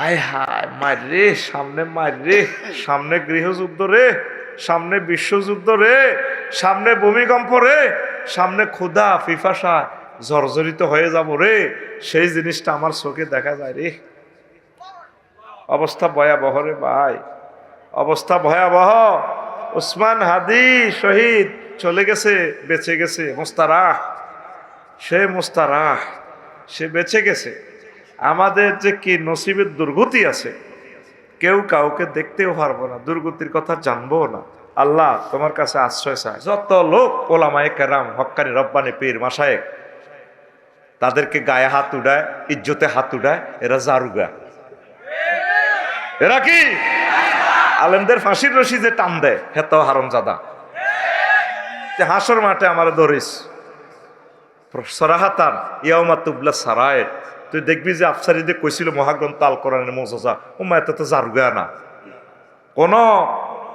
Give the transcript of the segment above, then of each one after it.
আয় হায় মার রে, সামনে মার রে, সামনে গৃহযুদ্ধ রে, সামনে বিশ্বযুদ্ধ রে, সামনে ভূমিকম্প রে, সামনে ক্ষুধা পিপাসা জর্জরিত হয়ে যাব রে। সেই জিনিসটা আমার চোখে দেখা যায় রে। অবস্থা ভয়াবহ রে ভাই, অবস্থা ভয়াবহ। ওসমান হাদি শহীদ চলে গেছে, বেঁচে গেছে মোস্তারাহ, সে মোস্তারাহ, সে বেঁচে গেছে। আমাদের যে কি নসিবের দুর্গতি আছে, কেউ কাউকে দেখতেও পারবো না, দুর্গতির কথা জানবো না। আল্লাহ তোমার কাছে আশ্রয় চায়। যত লোক ওলামায়ে কেরাম, হক্কানি রব্বানি পীর মাশায়েখ, তাদেরকে গায়ে হাত উড়ায়, ইজ্জতে হাত উড়ায়, এরা জারুগা। এরা কি আলেমদের ফাঁসির রশি যে টান দেয়, হেত হারামজাদা। হাসর মাঠে আমার ধরিস সরাহাতান ইয়াউমা তুবলা সারায়ের, তুই দেখবি যে আফসারিদের কইছিল মহাগ্রন্থ আল কোরআনের মুজিজা, ওমা এত তো জারুগা না। কোন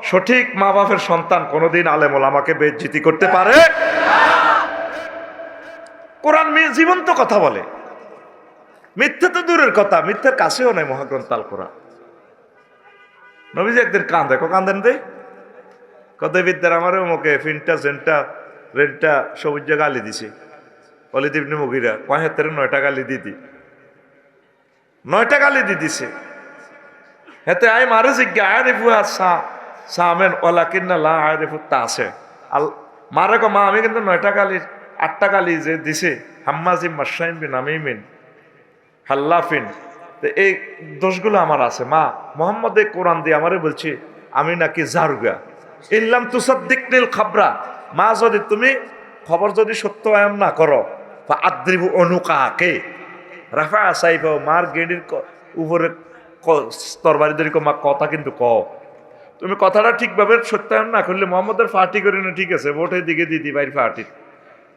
সঠিক মা বাপের সন্তান কোনদিন আলেম ওলামাকে বেইজ্জতি করতে পারে? কোরআন জীবন্ত কথা বলে, মিথ্যা তো দূরের কথা, মিথ্যার কাছেও নাই মহাগ্রন্থ আল কোরআন। নবীজি একদিন কান্দে, কান্দেন দে কত বিদ্যার আমার মুখে ফিনটা জেনটা রেনটা সবুজ গালি দিছে। অলিদ ইবনে মুগিরা ৭৫ ৯টা গালি দিদি, 9টা গালি দি দিছে। হেতে আই মারে জিজ্ঞা আরিফু সামেন ওয়ালাকিন্না লা আরিফু তাসে আল মারে কো মা আমি কিন্তু 9টা গালি 8টা গালি যে দিছে হাম্মাজিম মাশাইন বিন আমিমিন হাল্লাফিন, তো এই দোষগুলো আমার আছে। মা মোহাম্মদ এই কোরআন দিয়ে আমারে বলছি আমি নাকি জারুগা। ইল্লাম তুসাদ্দিকনিল খাবরা, মা যদি তুমি খবর যদি সত্য আয়ন না করো, আদ্রিবু অনুকাকে রাফা সাইফা, মার গেডির উপরে তরবারি ধরি মা কথা কিন্তু ক, তুমি কথাটা ঠিকভাবে সত্যায়ন না করলে মোহাম্মদের ফাটি করি না, ঠিক আছে ভোটের দিকে দিদি বাইর ফাটি,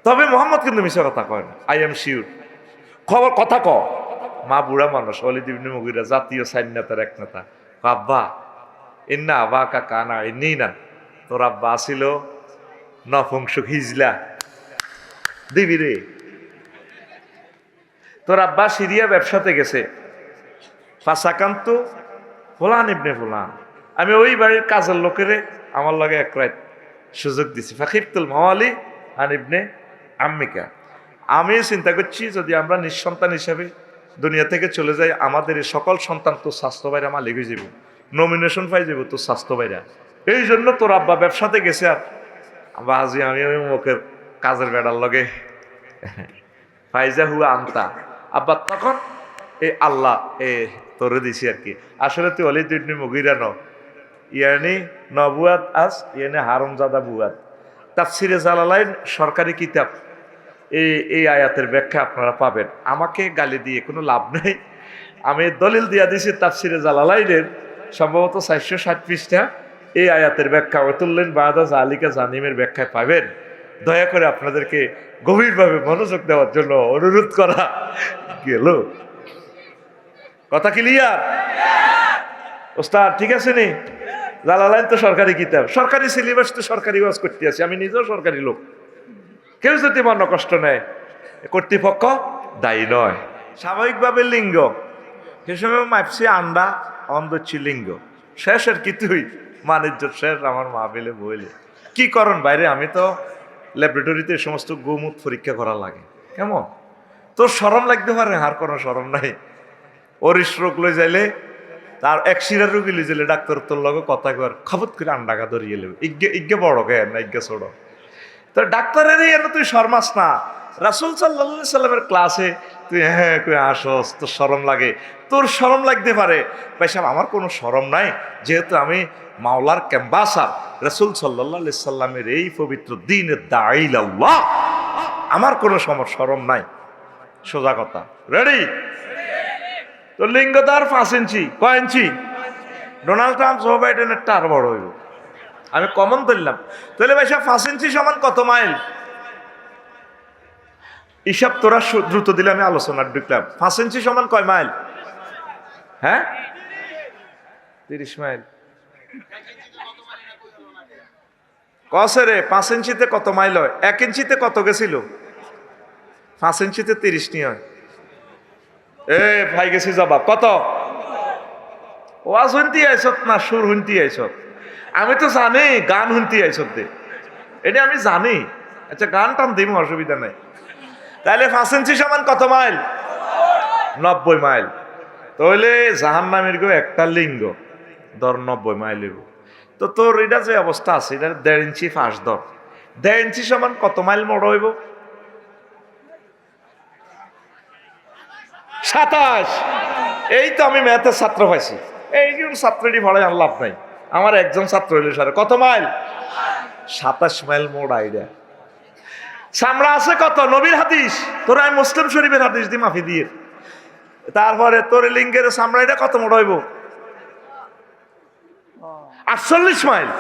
তবে মোহাম্মদ কিন্তু মিশা কথা কয় না। আই এম শিওর, খবর কথা ক। মা বুড়া মানুষ, অলিদ ইবনে মুগিরা জাতীয় সাইন নেতার এক নেতা, আব্বা ইন্না আবা কানা ইন্নি না, তোর আব্বা আসিল নপুংসক হিজলা দিবি রে, তোর আব্বা সিরিয়া ব্যবসাতে গেছে, ফাঁসাকান্ত ফুলান ইবনে ফুলান, আমি ওই বাড়ির কাজের লোকেরে আমার লগে এক রাত সুযোগ দিছি, ফাকিবতুল মাওয়ালি আন ইবনে আম্মিকা। আমি চিন্তা করছি যদি আমরা নিঃসন্তান হিসাবে দুনিয়া থেকে চলে যাই, আমাদের এই সকল সন্তান তোর স্বাস্থ্য বাইরা মালিক হয়ে যাব, নমিনেশন পাই যাব তোর স্বাস্থ্য বাইরা। এই জন্য তোর আব্বা ব্যবসাতে গেছে, আর বাজি আমি ওই মুখের কাজের বেড়ার লগে ফাইজা হুয়া আনতা আব্বা, তখন এই আল্লাহ এ তোরে দিছি আর কি। আসলে তুই অলিদ ইবনে মুগিরা ন, ইয়ানি নবুয়াত আস ইয়ানি হারামজাদা বুয়াত। তাফসিরে জালালাইন সরকারি কিতাব, এই আয়াতের ব্যাখ্যা আপনারা পাবেন। আমাকে গালি দিয়ে কোনো লাভ নেই, আমি দলিল দিয়া দিছি তাফসিরে জালালাইনের সম্ভবত 460 পৃষ্ঠা, এই আয়াতের ব্যাখ্যা ওয়াতুল্লিন বাদা জালিকা জানিমের ব্যাখ্যায় পাবেন। দয়া করে আপনাদেরকে গভীরভাবে মনোযোগ দেওয়ার জন্য অনুরোধ করা গেল। কথা ক্লিয়ার ওস্তাদ? ঠিক আছে নি? জালালাইন তো সরকারি কিতাব, সরকারি সিলেবাস, তো সরকারি ওয়াজ করতে আছি, আমি নিজেও সরকারি লোক। কেউ যদি মন কষ্ট নেয়, কর্তৃপক্ষ দায়ী নয়। স্বাভাবিকভাবে লিঙ্গ সে সময় মাপছি আন্ডা অন্ধচ্ছি লিঙ্গ শেষের কি তুই মানিজ্য শেষ, আমার মা বেলে বইলে কি করন বাইরে, আমি তো ল্যাবরেটরিতে এই সমস্ত গোমূত পরীক্ষা করা লাগে। কেমন তোর শরম লাগতে পারে? আর কোনো শরম নাই। অরিস রোগ লই যাইলে, তার এক শিরার রোগী লই যাইলে ডাক্তার তোর লগে কথা কর খবর করে আন্ডাকা ধরিয়ে লেবে, ইজ্ঞে বড় কে না ইজ্ঞে ছোট, তো ডাক্তারের এন তুই শর্মাস না। রাসূল সাল্লাল্লাহু আলাইহি সাল্লামের ক্লাসে তুই হ্যাঁ কই আসস, তোর শরম লাগে? তোর শরম লাগতে পারে ভাই সাহেব, আমার কোনো শরম নাই, যেহেতু আমি মাওলার ক্যাম্বাসার, রাসূল সাল্লাল্লাহু আলাইহি সাল্লামের এই পবিত্র দ্বীনের দাঈ আল্লাহ, আমার কোনো শরম নাই। সোজা কথা, রেডি? তো লিঙ্গ তার 5 ইঞ্চি, কয় ইঞ্চি? ডোনাল্ড ট্রাম্প জো বাইডেনের টার বড় হইব, আমি কমন ধরলাম। তাহলে ভাই সাহেব 5 ইঞ্চি সমান কত মাইল? হিসাব তোরা দ্রুত দিলে আমি আলোচনার ঢুকলাম। 5 ইঞ্চি সমান কয় মাইল? হ্যাঁ 30 মাইল। কসে রে 5 ইঞ্চিতে কত মাইল হয়? 1 ইঞ্চিতে কত গেছিল? 5 ইঞ্চিতে 30 নিয়ে হয়। এ ভাই গেছি জবাব কত? ওয়াজ শুনতে আইসত না সুর শুনতে আইসত? আমি তো জানি গান শুনতে আইসত দে, এটা আমি জানি। আচ্ছা গান টান দিব, অসুবিধা নাই। তাহলে 5 ইঞ্চি সমান কত মাইল? 90 মাইল। তাহলে জাহান্নামের গো একটা লিঙ্গ ধর 90 মাইল। তো তোর এটা যে অবস্থা আছে, এটা 1.5 ইঞ্চি ফাঁস ধর, 1.5 ইঞ্চি সমান কত মাইল মোড় হইব? 27। এই তো আমি ম্যাথের ছাত্র পাইছি, এইজন ছাত্রটি ভরে আর লাভ নাই। আমার একজন ছাত্র হইলে সারে কত মাইল? 27 মাইল মোড় আইডা। চামড়া আছে কত? নবীর হাদিস, তোর আমি মুসলিম শরীফের হাদিস দি মাফি দিয়ে। তারপরে তোর লিঙ্গের চামড়া এটা কত মোড় হইব? 48 মাইল।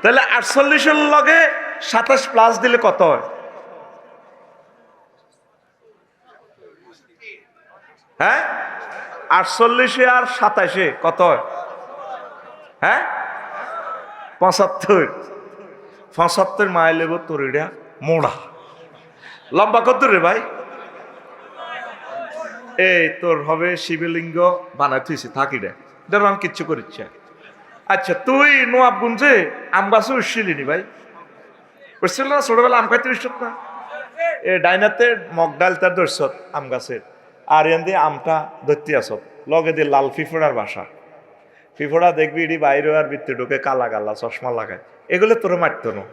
তাহলে 48-এর লগে 27 প্লাস দিলে কত হয়? হ্যাঁ, 48 আর 27 কত হয়? হ্যাঁ, 75 মাইল হইব তোর এটা মোড়া। লম্বা কত রে ভাই? এই তোর হবে শিবলিঙ্গ বানাই থুইছি থাকি রে, ধরো আমি কিচ্ছু করিচ্ছি। আচ্ছা তুই নোয়াবগঞ্জে আম গাছে উঠছিলি ভাই? উঠছিল না ছোটবেলা? আম খাইতে উঠছত না? এ ডাইনাতে মগ ডাল তার ধরছত আম গাছের, আর এন দিয়ে আমটা ধরতে আসত, লগে দিয়ে লাল ফিফড়ার বাসা। ফিফড়া দেখবি এটি বাইরে আর বৃত্তে ঢুকে কালা গালা চশমা লাগায়, এগুলো তোরে মারতো না।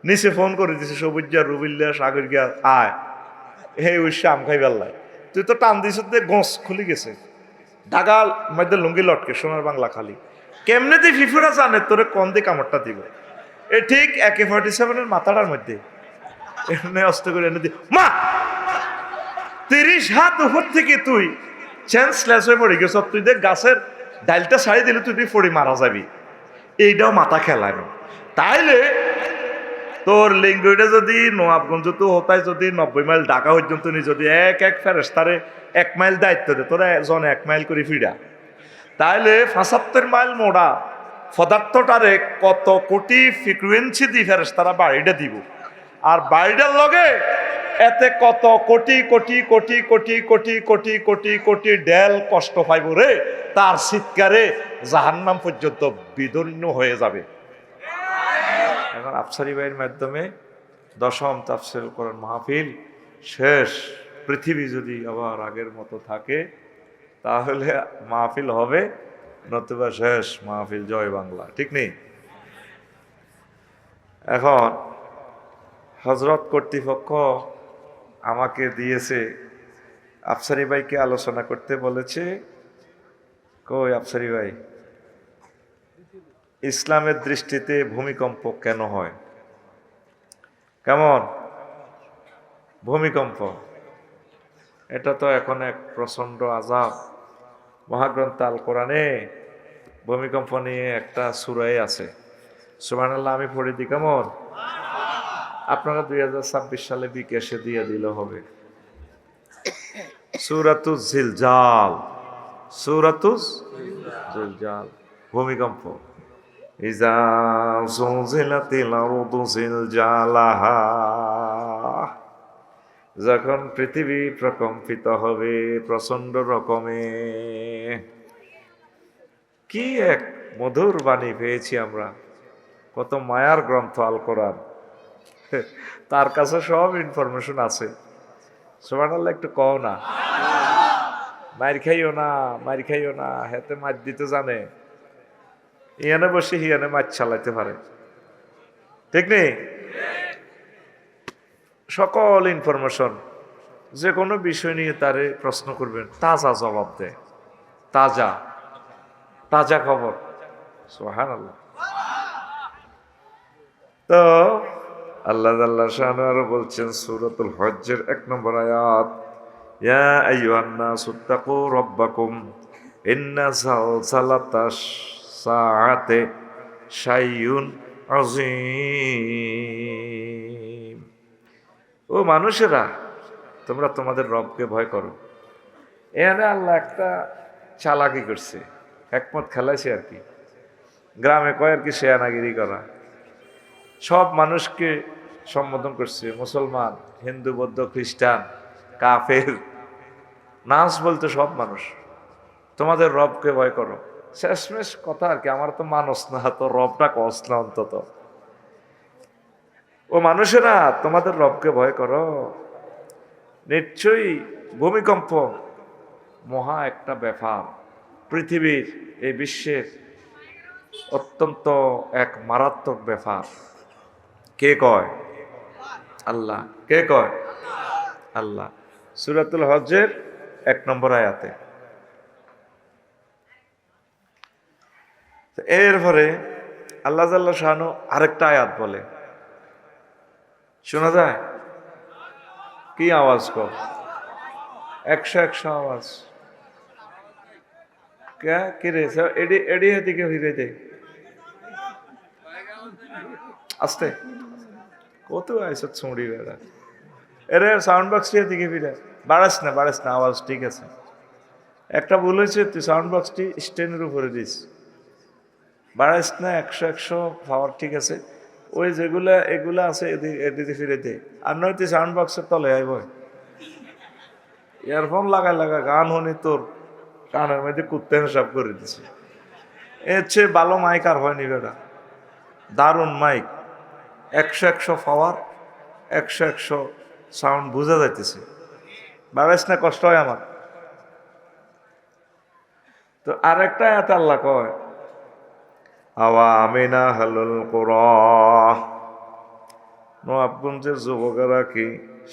নিচে ফোন করে দিছে সবুজা রুবিল্লা সাগর গিয়া আয়, হে উৎসা আম খাই বেল্লায়। তুই তো টান দিস গোস খুলি গেছে, ঢাকার মধ্যে লুঙ্গি লটকে সোনার বাংলা খালি। কেমনে তুই ফিফুরা জানে তোরে কোন দিয়ে কামড়টা দিব? এ ঠিক AK-47 মাথাটার মধ্যে এখানে অস্ত করে এনে দি মা 30 হাত উপর থেকে তুই চ্যান্সলেস হয়ে পড়ে গেছ। তুই দেখ গাছের ডালটা ছাড়ি দিলে তুই পড়ে মারা যাবি, এইটাও মাথা খেলানো। তাইলে তোর লিঙ্গটা যদি নোয়াবগঞ্জ তো হতায় যদি 90 মাইল ঢাকা পর্যন্ত নি, যদি এক ফেরেশতারে 1 মাইল দায়িত্ব দে, তোরা জন 1 মাইল করে ফিরা, তাহলে 75 মাইল মোড়া পদার্থটারে কত কোটি ফ্রিকুয়েন্সি দি ফেরেশতারা বাড়িটা দিব, আর বাড়িটার লগে এতে কত কোটি কোটি কোটি কোটি কোটি কোটি কোটি কোটি ডেল কষ্ট পাইব রে, তার চিৎকারে জাহান্নাম পর্যন্ত বিদীর্ণ হয়ে যাবে। এখন আফসারি ভাইয়ের মাধ্যমে 10ম তাফসীর কোরআন মাহফিল শেষ। পৃথিবী যদি আবার আগের মতো থাকে তাহলে মাহফিল হবে, নতুবা শেষ মাহফিল। জয় বাংলা, ঠিক নেই? এখন হযরত কর্তৃপক্ষ আমাকে দিয়েছে, আফসারি ভাইকে আলোচনা করতে বলেছে। কই আফসারি ভাই, ইসলামের দৃষ্টিতে ভূমিকম্প কেন হয়? কেমন ভূমিকম্প? এটা তো এখন এক প্রচন্ড আযাব। মহাগ্রন্থ আল কোরআনে ভূমিকম্প নিয়ে একটা সূরাই আছে, সুবহানাল্লাহ। আমি পড়ে দিই, কেমন? আপনারা 2026 সালে বিকাশে দিয়ে দিলে হবে। সূরাতুজ জিলজাল, সূরাতুজ জিলজাল, ভূমিকম্প। ইজা জুলজিলাতিল আরদু জিলজালাহা, যখন পৃথিবী প্রকম্পিত হবে প্রচন্ড রকমে। কি এক মধুর বাণী পেয়েছি আমরা, কত মায়ার গ্রন্থ আল কোরআন, তার কাছে সব ইনফরমেশন আছে। সুবহানাল্লাহ, একটু কও না, মার খাইও না, মার খাইও না। হেতে মার দিতে জানে, ইয়ানে বসে হিয়ানে মাছ চালাইতে পারে, ঠিক নেই? সকল ইনফরমেশন, যে কোনো বিষয় নিয়ে তারে প্রশ্ন করবেন, তাজা জবাব দেয়, তাজা তাজা খবর। সুবহানাল্লাহ। তো আল্লাহ শানু আরো বলছেন সূরাতুল হজ্জের 1 নম্বর আয়াত, ইয়া আইয়ুহান নাসু তাকু রাব্বাকুম ইন্না যালজালাতাস সাআতে শাইউন আযীম। ও মানুষেরা, তোমরা তোমাদের রবকে ভয় করো। এখানে আল্লাহ একটা চালাকি করছে, একমত খেলাইছে আর কি। গ্রামে কয় আর কি শেয়ানাগিরি করা, সব মানুষকে সম্বোধন করছে, মুসলমান, হিন্দু, বৌদ্ধ, খ্রিস্টান, কাফের, নাস বলতে সব মানুষ। তোমাদের রবকে ভয় করো, শেষমেশ কথা আর কি, আমার তো মানুষ না, তো রবটা কস না অন্তত। ও মানুষেরা, তোমাদের রবকে ভয় করো। নিশ্চয়ই ভূমিকম্প মহা একটা ব্যাপার, পৃথিবীর এই বিশ্বের অত্যন্ত এক মারাত্মক ব্যাপার। কে কয়? আল্লাহ। কে কয়? আল্লাহ। সূরাতুল হজ্জের 1 নম্বর আয়াতে। এরপরে আল্লাহ জাল্লা শানু আরেকটা আয়াত বলে, শোনা যায়? কি আওয়াজ কর? 100 আওয়াজ। কি রে এডি এডি এদিকে ফিরে দে আস্তে, কত আইসত ছুঁড়ি বেড়া। এরে সাউন্ড বক্সটি এদিকে ফিরে বাড়াস না, আওয়াজ ঠিক আছে। একটা ভুল হয়েছে, তুই সাউন্ড বক্সটি স্ট্যান্ডের উপরে দিস, বাড়াইস না। 100 পাওয়ার ঠিক আছে। ওই যেগুলা এগুলা আছে এদিকে ফিরে দে। আর নয় তুই সাউন্ড বক্সের তলে আইব, ইয়ারফোন লাগা গান হনি, তোর কানের মধ্যে কুত্তে হিসাব করে দিছে। এর চেয়ে ভালো মাইক আর হয়নি বেটা, দারুণ মাইক। 100 পাওয়ার, 100 সাউন্ড বোঝা যাইতেছে। বাড়াইস না, কষ্ট হয় আমার। তো আরেকটা এত আল্লাহ কয়, আওয়া আমিনা হালুল কোরা, নবাবগঞ্জের যুবকেরা কি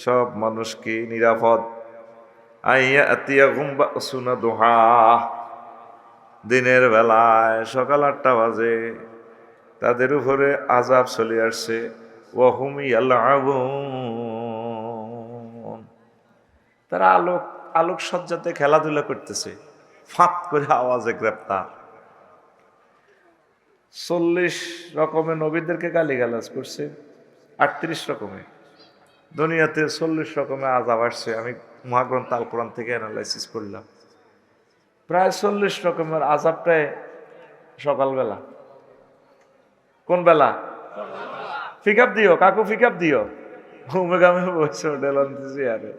সব মানুষ কি নিরাপদ? আইয়া আতিয়া গুম্বা সুনা দোহা, দিনের বেলায় সকাল 8টা বাজে তাদের উপরে আযাব চলে আসছে। ওয়াহুম ইয়ালআবুন, তারা আলোক সজ্জাতে খেলাধুলা করতেছে, ফাঁক করে আওয়াজে গ্রেপ্তার। 40 রকমের নবীদেরকে গালিগালাজ করছে, 38 রকমের। দুনিয়াতে 40 রকমের আযাব আসছে। আমি মহাগ্রন্থ আল কোরআন থেকে অ্যানালাইসিস করলাম, প্রায় 40 রকমের আযাবটাই সকালবেলা। কোন বেলা? পিকআপ দিও কাকু, পিকআপ দিও, ঘুমে গামে বসে ডেলন দিছি। আরে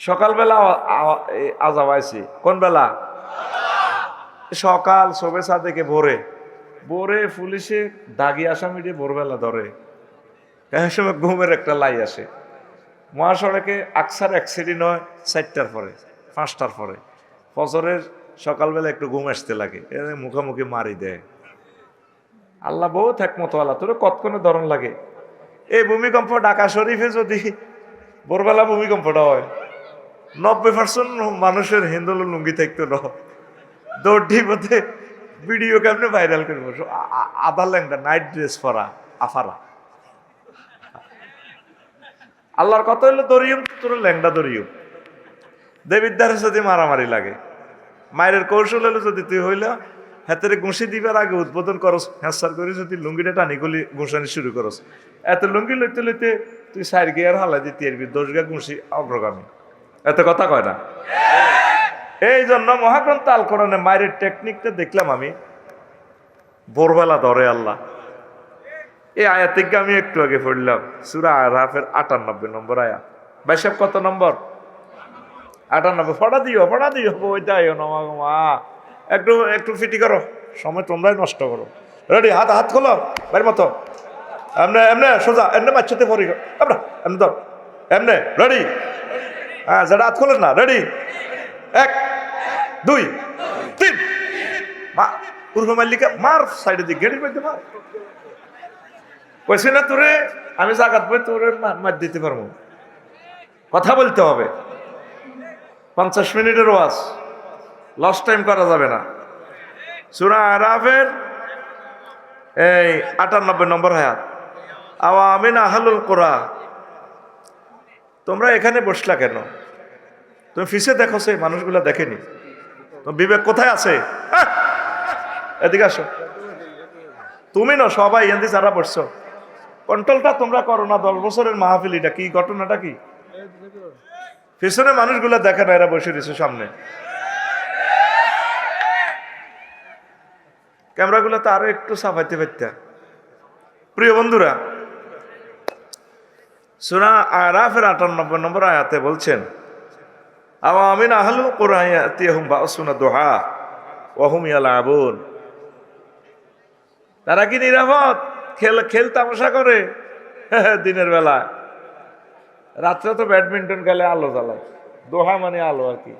সকালবেলা আযাব আইছে। কোন বেলা? সকাল সবে সাদেকে ভোরে পুলিশে দাগি আসামিটি ভোরবেলা ধরে। এই সময় ঘুমের একটা লাই আসে। মহাসড়কে আকসার অ্যাক্সিডেন্ট হয় 4টার পরে, 5টার পরে। ফজরের সকালবেলা একটু ঘুম আসতে লাগে, মুখোমুখি মারি দেয়। আল্লাহ বহুত একমতওয়ালা, তোর কতক্ষণে ধরন লাগে। এই ভূমিকম্প ঢাকা শরীফে যদি ভোরবেলা ভূমিকম্পটা হয়, 90% মানুষের হিন্দুল লুঙ্গি থাকতো না, দৌড়ি পথে ভিডিও কেমনে ভাইরাল করবো। আধা ল্যাংটা নাইট ড্রেস পরা আফারা। আল্লাহর কথা হইলো দরিয়ম, তোর ল্যাংটা দরিয়ম। দেবিদ্দারের সাথে মারামারি লাগে, মায়ের কৌশল হলো যদি তুই হইলে হাতের ঘুষি দিবার আগে উদ্বোধন করস, হ্যাঁসার করে যদি লুঙ্গিটা টানি গুলি ঘুষানি শুরু করস, এত লুঙ্গি লইতে লইতে তুই 4 গিয়ার হালা দিতে পারবি, 10 গা ঘুষি অগ্রগামী। এত কথা কয় না? এই জন্য মহাগ্রন্থ আল কোরআনে মায়ের টেকনিকটা দেখলাম আমি, ভোরবেলা ধরে আল্লাহ। এই আয়াত থেকে আমি একটু আগে পড়লাম, সূরা আরাফের 98 নম্বর আয়াত। ভাই সাহেব কত নম্বর? 98। পড়া দিও বইটাই মা, একটু ফিটি করো, সময় তোমরাই নষ্ট করো। রেডি? হাত খোলো বাইর মতো, এমনে এমনে সোজা, এমনে বাচ্চাতে পড়ি, এমনি ধর, এমনে। রেডি? হ্যাঁ, যেটা হাত খোলেন না। রেডি? 1 2 3 মা পূর্ব মাল্লিকা মার, সাইডে দিক গেড়ির মধ্যে মার। কইছি না তোরে আমি জাগাত বই তোরে মার দিতে পারবো। কথা বলতে হবে, 50 মিনিটের ওয়াজ, লস টাইম করা যাবে না। সূরা আরাফের এই 98 নম্বর আয়াত। আওয়া আমিনা আহলুল কোরা, তোমরা এখানে বসলা কেন? তুমি ফিসে দেখো, সে মানুষগুলা দেখেনি, তোমার বিবেক কোথায় আছে? এদিকে আসো। তুমি না সবাই এন্দি যারা বসছো, কন্ট্রোলটা তোমরা করো না। 10 বছরের মাহফিল, এটা কি ঘটনাটা কি? পিছনে মানুষগুলা দেখে না, এরা বসে রয়েছে সামনে। ক্যামেরাগুলো তো আরো একটু সাফাইতে পারতেন। প্রিয় বন্ধুরা, সূরা আরাফের 98 নম্বর আয়াতে বলছেন, আওয়া আমিনা আহলুল কোরআন ইয়াতিয়াহুম বা'সুনা দুহা, ওহুম ইয়ালাবুন, তারা কি নিরাপদ? খেল তামাশা করে দিনের বেলা, রাত্রে তো ব্যাডমিন্টন খেলে, আলো জ্বালায়, দোহা মানে আলো আর কি।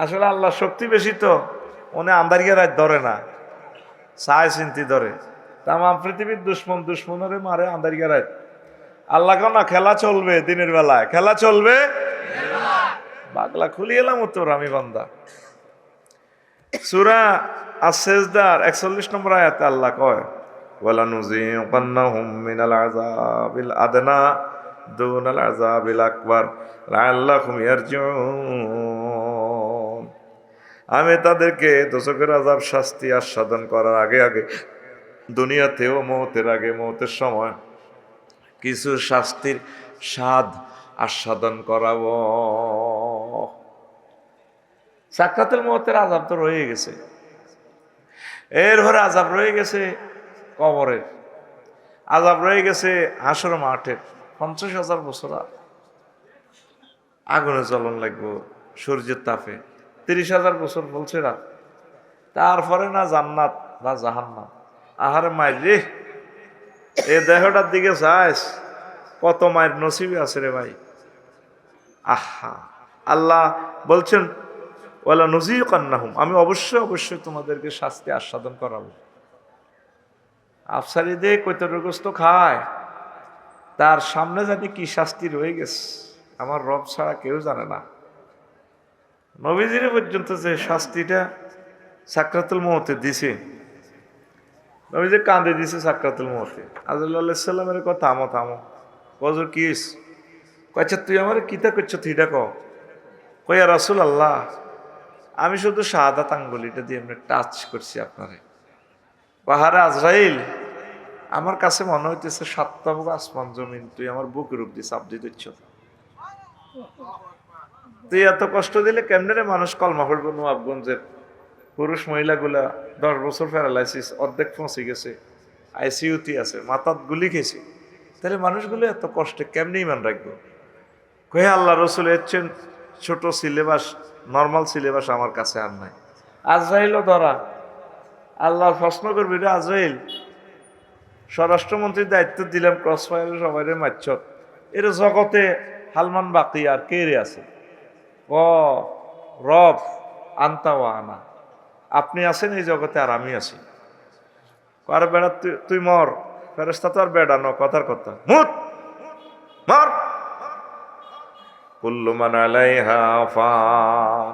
আসলে আল্লাহর শক্তি বেশি তো, উনি আন্দারিয়া রাত ধরে না, চায় চিন্তি ধরে। তাম পৃথিবীর দুশ্মনরে মারে আন্দারিয়া রাত। আল্লাহ কেন খেলা চলবে দিনের বেলায়, খেলা চলবে। বাগলা খুলি এলাম তোর আমি বান্দা। সূরা আস-সিজদার 41 নম্বর আয়াতে আল্লাহ কয়, ওয়ালানুযীকান্নাহুম মিনাল আযাবিল আদনা দুনাল আযাবিল আকবার লাআল্লাহুম ইয়ারজিউন। আমি তাদেরকে দোজখের আযাব শাস্তি আস্বাদন করার আগে আগে দুনিয়াতেও মওতের আগে, মওতের সময় কিছু শাস্তির স্বাদ আস্বাদন করাবো। সাকরাতুল মওতের আযাব তো রয়ে গেছে, এরপরে আযাব রয়ে গেছে কবরের, আযাব রয়ে গেছে হাসর মাঠের। 50,000 বছর আগুনে জ্বলন লাগবো সূর্যের তাপে, 30,000 বছর বলছে না। তারপরে না জান্নাত না জাহান্নাম। আহারে মায়ের রে, এ দেহটার দিকে যাস, কত মায়ের নসিবে আছে রে ভাই। আহা, আল্লাহ বলছেন ওয়ালানুযীকান্নাহুম, আমি অবশ্যই তোমাদেরকে শাস্তি আস্বাদন করাবো। আফসারি দে কৈতরগ্রস্ত খায়, তার সামনে জানি কি শাস্তি রয়ে গেছে, আমার রব ছাড়া কেউ জানে না। নবীজির পর্যন্ত যে শাস্তিটা সাকরাতুল মওতে দিছে, নবীজি কাঁদে দিছে সাকরাতুল মওতে। আজরাইল আলাইহিস সালামের কথা, থামো থামো, কজর কি কয়েছে, তুই আমার কিতা করছো, তুই এটা কয়া রাসূলুল্লাহ, আমি শুধু শাহাদাত আঙ্গুলিটা দিয়ে এমনি টাচ করছি আপনারে। পাহাড়ে আজরাইল, আমার কাছে মনে হইতেছে 7টা আসমান জমিন তুই আমার বুকের উপর দিয়ে চাপ দিয়ে দিচ্ছ। তুই এত কষ্ট দিলে কেমনে রে মানুষ কলমা পড়বে? নবাবগঞ্জের পুরুষ মহিলাগুলা 10 বছর প্যারালাইসিস, অর্ধেক পৌঁছে গেছে, আইসিইউতে আছে, মাথাত গুলি খেয়েছে, তাহলে মানুষগুলো এত কষ্টে কেমনে ইমান রাখবো? কহে আল্লাহ রসুল এসছেন, ছোট সিলেবাস, নর্মাল সিলেবাস আমার কাছে আর নাই। আজরাইলও ধরা, আল্লাহ প্রশ্ন করবি রে আজরাইল, স্বরাষ্ট্রমন্ত্রীর দায়িত্ব দিলাম, ক্রস ফায়ারে সবাই মারছ, এর জগতে হালমান বাকি আর কে রে আছে? ও রব আনতা ওয়া আনা, আপনি আছেন এই জগতে আর আমি আছি। আর বেড়া তুই মর, ফেরেশতা তো আর বেড়ানো, কথার কথা, মুত মর। কুল্লু মান আলাইহা ফান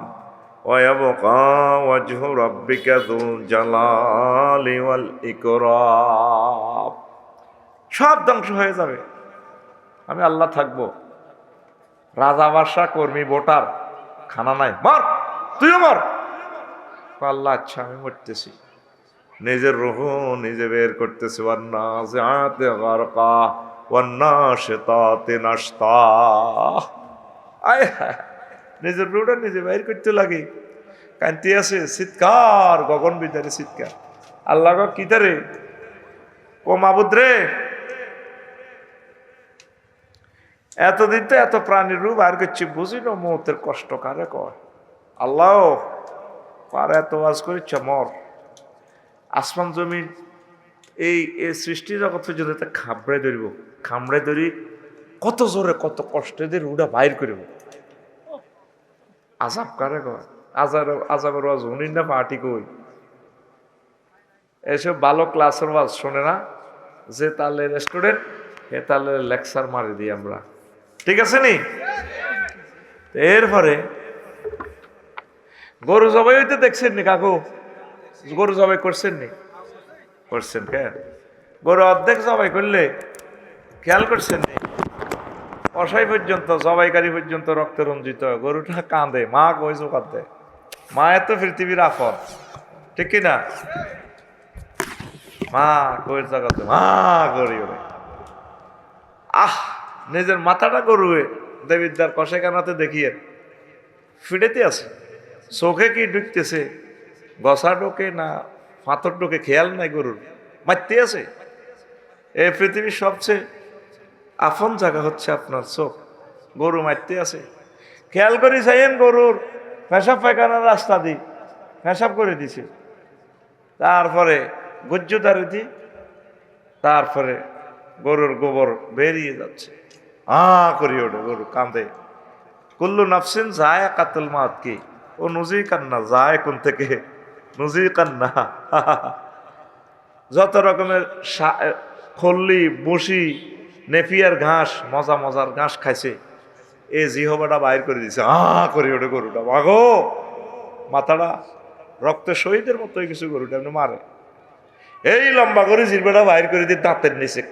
ওয়া ইয়াবকা ওয়াজহু রাব্বিকা যুল জালালি ওয়াল ইকরাম। সব ধ্বংস হয়ে যাবে, আমি আল্লাহ থাকবো। রাজা বাদশা কর্মী ভোটার খানা নাই, মর, তুইও মর। আল্লাহ আচ্ছা আমি মরতেছি, নিজের রূহ নিজে বের করতেছে। ওয়ান্নাজিআতি গারকা ওয়ান্নাশিতাতি নাশতা। আয় হায়, নিজের রূহটা নিজে বের করতে লাগে, কান্তি আছে, চিৎকার, গগন বিদারে চিৎকার। আল্লাহ কি তারে ও মাবুদ রে, এতদিন তো এত প্রাণীর রূপ আর করছি, বুঝি না মৌতের কষ্ট কারে কয়। আল্লাহ পারে এত ওয়াজ করিচ্ছ, মর। আসমান জমিন এই সৃষ্টি জগৎ যদি খামড়ে ধরিব, খামড়ে ধরি কত জোরে কত কষ্টে দিয়ে রুডা বাইর করিব। আজাব কারে কয়? আজাবের ওয়াজ উনি না পার্টি কই, এসব ভালো ক্লাসের ওয়াজ শোনে না, যে তাহলে স্টুডেন্ট হে তাহলে লেকচার মারি দিই আমরা, ঠিক আছে নি? এরপরে গরু জবাই হইতে দেখছেন নি কাকু? গরু জবাই করছেন নি? করছেন। কেন গরু অর্ধেক জবাই করলে খেয়াল করছেন নি? কসাই পর্যন্ত, জবাইকারী পর্যন্ত রক্তে রঞ্জিত, গরুটা কাঁদে, মা কইছো কাঁদে, মায়ের তো পৃথিবীর আফত, ঠিক কিনা? মা কইর জায়গাতে মা করি ওরে, আহ নিজের মাথাটা গরুয়ে দেবিদ্যার কষে কানাতে দেখিয়ে ফিটেতে আছে, চোখে কি ঢুকতেছে, গসা ঢোকে না পাথর ঢোকে খেয়াল নাই, গরুর মারতে আছে। এই পৃথিবীর সবচেয়ে আপন জায়গা হচ্ছে আপনার চোখ, গরু মারতে আছে। খেয়াল করি চাইয়েন গরুর পেশাব পায়খানার রাস্তা দি পেশাব করে দিছে, তারপরে গজ্জুদারে দি, তারপরে গরুর গোবর বেরিয়ে যাচ্ছে, করি ওঠে গরু, কাঁদে। কুল্লু নাফসিন যায় কাতুল মাত, কি ও নুজি কান্না যায় কোন থেকে, নুজি কান্না। যত রকমের খল্লি, বসি, নেপিয়ার ঘাস, মজা মজার ঘাস খাইছে, এই জিহবাটা বাইর করে দিছে, করি ওঠে গরুটা, মাগো মাথাটা রক্তে শহীদের মতো কিছু গরুটা এমনি মারে। এই লম্বা করে জিরবাটা বাইর করে দিয়ে দাঁতের নিচে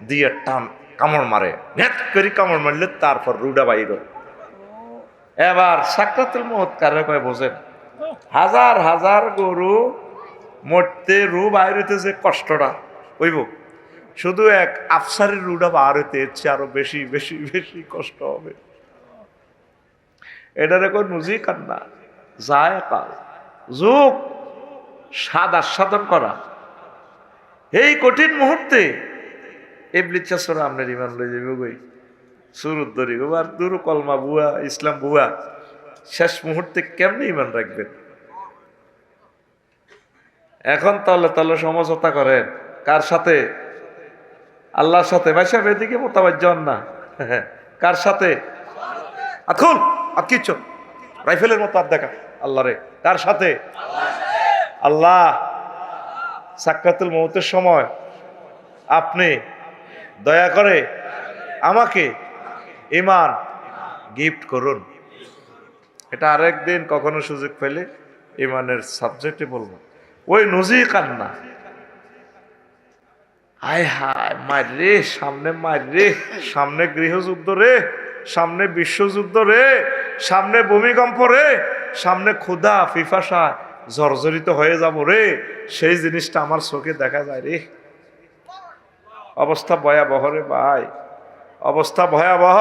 দিয়ে টান কামড় মারে, নেট করে কামড় মারলে তারপর রুডা বাইর। এবার সাকরাতুল মউত কারে কয় বোঝেন? হাজার হাজার গরু মরতে রু বাইর হইতে যে কষ্টটা হইব, শুধু এক আফসারের রুডা বার হইতে ইচ্ছে আরো বেশি বেশি বেশি কষ্ট হবে। এটা রেখো নুজি কান্না যায় কাল যুগ স্বাদ আস্বাদন করা। এই কঠিন মুহূর্তে এবলিচ্ছাসরা আপনার ইমান লই যাবে গই, সুরুদ্দরি গোবার দুরু কলমা বুয়া, ইসলাম বুয়া, শেষ মুহূর্তে কেমনি ইমান রাখবেন? এখন তলে তলে সমঝোতা করেন কার সাথে? আল্লাহর সাথে। ভাই সাহেব এদিকে মোতাবাজ হন না। কার সাথে? আখুল আকিচ্ছ রাইফেলের মতো আর দেখা আল্লাহ রে। কার সাথে? আল্লাহ। সাকরাতুল মউতের সময় আপনি দয়া করে আমাকে ঈমান গিফট করুন। এটা আরেকদিন কখনো সুযোগ পেলে ঈমানের সাবজেক্টে বলবো। ওই নুজি কান্না, হায় হায় মার রে, সামনে মার রে, সামনে গৃহযুদ্ধ রে, সামনে বিশ্বযুদ্ধ রে, সামনে ভূমিকম্প রে, সামনে ক্ষুধা পিপাসা জর্জরিত হয়ে যাব রে, সেই জিনিসটা আমার চোখে দেখা যায় রে। অবস্থা ভয়াবহ রে ভাই, অবস্থা ভয়াবহ।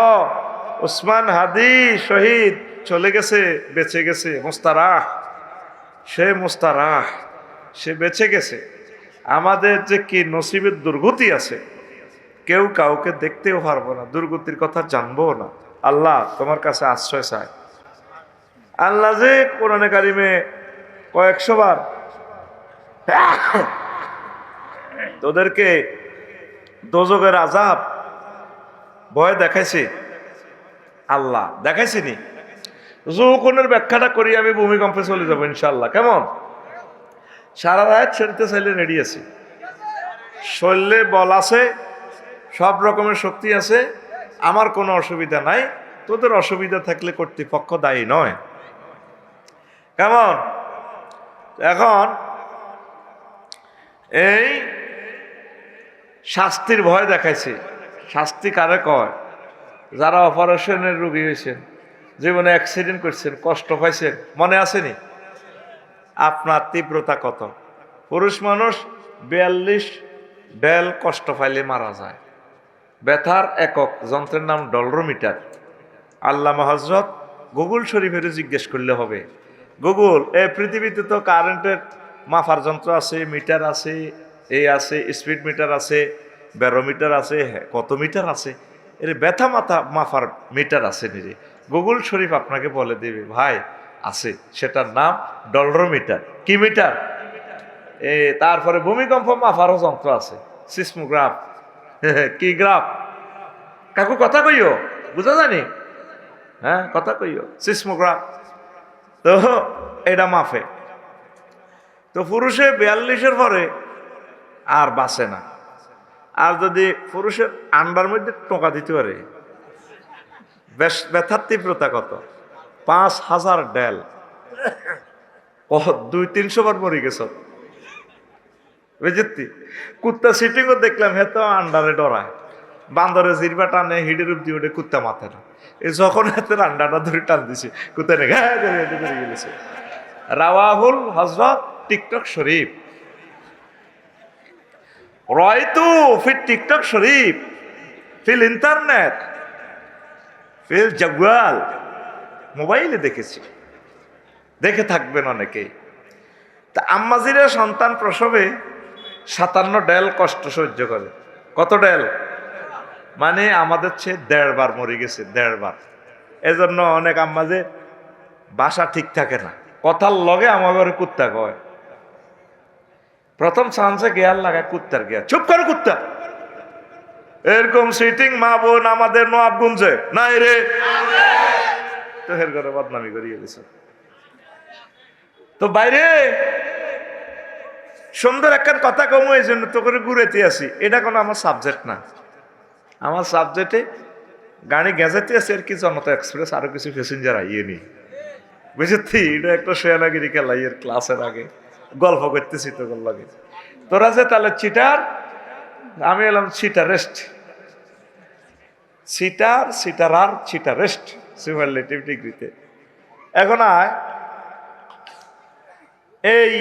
ওসমান হাদি শহীদ চলে গেছে, বেঁচে গেছে, মুস্তারাহ, সে মুস্তারাহ, সে বেঁচে গেছে। আমাদের যে কি নসিবের দুর্গতি আছে, কেউ কাউকে দেখতেও পারবো না, দুর্গতির কথা জানবো না। আল্লাহ তোমার কাছে আশ্রয় চায়। আল্লাহ যে কোরআনে কারিমে কয়েকশো বার তোদেরকে দোজখের আযাব ভয় দেখাইছে, আল্লাহ দেখাইছিনি। যৌকনের ব্যাখ্যাটা করি আমি, ভূমিকম্পে চলে যাবো ইনশাল্লাহ। কেমন? সারা রাত ছেড়তে চাইলে রেডি আছে, শরীরে বল আছে, সব রকমের শক্তি আছে, আমার কোনো অসুবিধা নাই। তোদের অসুবিধা থাকলে কর্তৃপক্ষ দায়ী নয়। কেমন? এখন এই শাস্তির ভয় দেখাইছে। শাস্তি কারে কয়? যারা অপারেশনের রোগী হয়েছেন, জীবনে অ্যাক্সিডেন্ট করছেন, কষ্ট পাইছেন, মনে আসেনি? আপনার তীব্রতা কত? পুরুষ মানুষ 42 ডেল কষ্ট পাইলে মারা যায়। ব্যথার একক যন্ত্রের নাম ডলরোমিটার। আল্লামা হযরত গুগল শরীফের জিজ্ঞেস করলে হবে। গুগল, এই পৃথিবীতে তো কারেন্টের মাপার যন্ত্র আছে, মিটার আছে, এই আছে, স্পিড মিটার আছে, ব্যারোমিটার আছে, কত মিটার আছে, এর ব্যথা মাপার মিটার আছে নিরে। গুগল শরীফ আপনাকে বলে দেবে ভাই আছে, সেটার নাম ডলরোমিটার। কি মিটার? তারপরে ভূমিকম্প মাপারও যন্ত্র আছে, সিসমোগ্রাফ। কি গ্রাফ? কাকু কথা কইও, বুঝা জানি? হ্যাঁ কথা কইও, সিসমোগ্রাফ। তো এটা মাফে। তো পুরুষে 42-এর পরে আর বাঁচে না। আর যদি পুরুষের আন্ডার মধ্যে টোকা দিতে পারে, ব্যথার তীব্রতা কত? 5000 ডেল। 200-300 বার মরে গেছ বুঝতি। কুত্তা সিটিংও দেখলাম, হে তো আন্ডারে ডরায়, বান্দরে জিরবা টানে, হিডের উপর দিয়ে ওঠে, কুত্তা মাথে না। এই যখন হাতের আন্ডাটা ধরে টান দিছে, কুত্তা নে গেছে। রাওয়াহুল হযরত টিকটক শরীফ। রায়তু ফির টিকটক শরীফ ফিল ইন্টারনেট ফিল জাওয়াল, মোবাইলে দেখেছি, দেখে থাকবেন অনেকেই। তা আম্মাজিরা সন্তান প্রসবে 57 ডেল কষ্ট সহ্য করে। কত ডেল? মানে আমাদের চেয়ে 1.5 বার মরে গেছে, 1.5 বার। এজন্য অনেক আম্মাজে বাসা ঠিক থাকে না, কথার লগে আমার ঘরে কুত্তা কয়। প্রথম চান্সে গেয়ার লাগায় কুত্তার গেয়ার, চুপ করে কুত্তা। এরকম সিটিং মা বোন আমাদের নবাবগঞ্জে নাই রে, তো এর ঘরে বদনামি করিয়ে গেছে। তো বাইরে সুন্দর একখান কথা কমু, এই জন্য তো করে ঘুরেতে আসি। এটা কোনো আমার সাবজেক্ট না। আমার সাবজেক্টে গাড়ি গেঁজাতে আছে আর কি, জনতা এক্সপ্রেস আরো কিছু প্যাসেঞ্জার আইয়ে নি, বুঝেছি। এটা একটা শেয়ানাগিরি খেলা, এর ক্লাসের আগে গল্প করতেছি তো লাগে। তোরা যে তাহলে চিটার, আমি এলাম চিটারেস্ট। সিটার চিটারেস্ট সুপারলেটিভ ডিগ্রিতে। এখন আয়, এই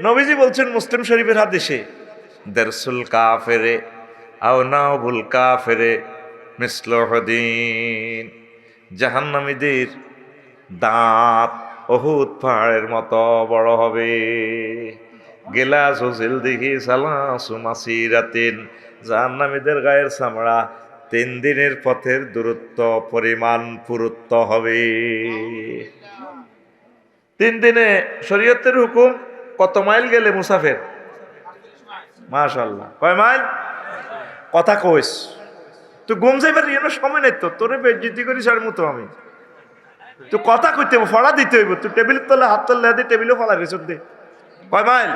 নবীজি বলছেন মুসলিম শরীফের হাদিসে, দারসুল কাফেরে আও নাউবুল কাফেরে মিসলুহদিন, জাহান্নামীদের দাঁত উহুদ পাহাড়ের মতো বড় হবে। গিলাস ও জিলদিহি সালাসু মাসিরাতিন, জাহান্নামীদের গায়ের চামড়া 3 দিনের পথের দূরত্ব পরিমাণ পুরুত্ব হবে। 3 দিনে শরীয়তের হুকুম কত মাইল গেলে মুসাফের? মাশাআল্লাহ, কয় মাইল? কথা কইস তুই ঘুম যাইবার ইয়ে সময় নাই তো, তোরে বেজ্জিতি করিস আর মতো আমি। তুই কথা কইতে হইব, ফড়া দিতে হইব। তুই টেবিলের তলে হাত তলে দিয়ে টেবিলে ফলা রেছ দে। কয় মাইল?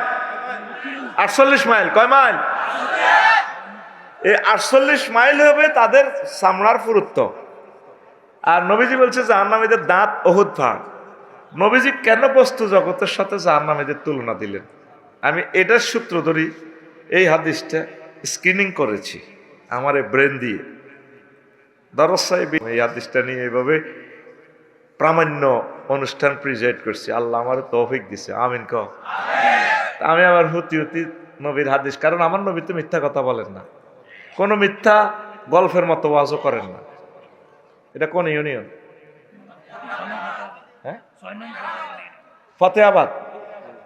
48 মাইল। কয় মাইল? এই 48 মাইল হবে তাদের চামড়ার পুরুত্ব। আর নবীজি বলছে জাহান্নামীদের দাঁত উহুদ পাহাড়। নবীজি কেন বস্তু জগতের সাথে জাহান্নামীদের তুলনা দিলেন? আমি এটার সূত্র ধরি, এই হাদিসটা স্ক্রিনিং করেছি আমার ব্রেন দিয়ে। দরজ সাহেব এই হাদিসটা নিয়ে এইভাবে প্রামাণ্য অনুষ্ঠান প্রিজাইড করছি। আল্লাহ আমার তৌফিক দিছে, আমিন ক। আমি আমার হুতি নবীর হাদিস, কারণ আমার নবী তো মিথ্যা কথা বলেন না, কোনো মিথ্যা গল্পের মতো ওয়াজও করেন না। এটা কোন ইউনিয়ন? হ্যাঁ,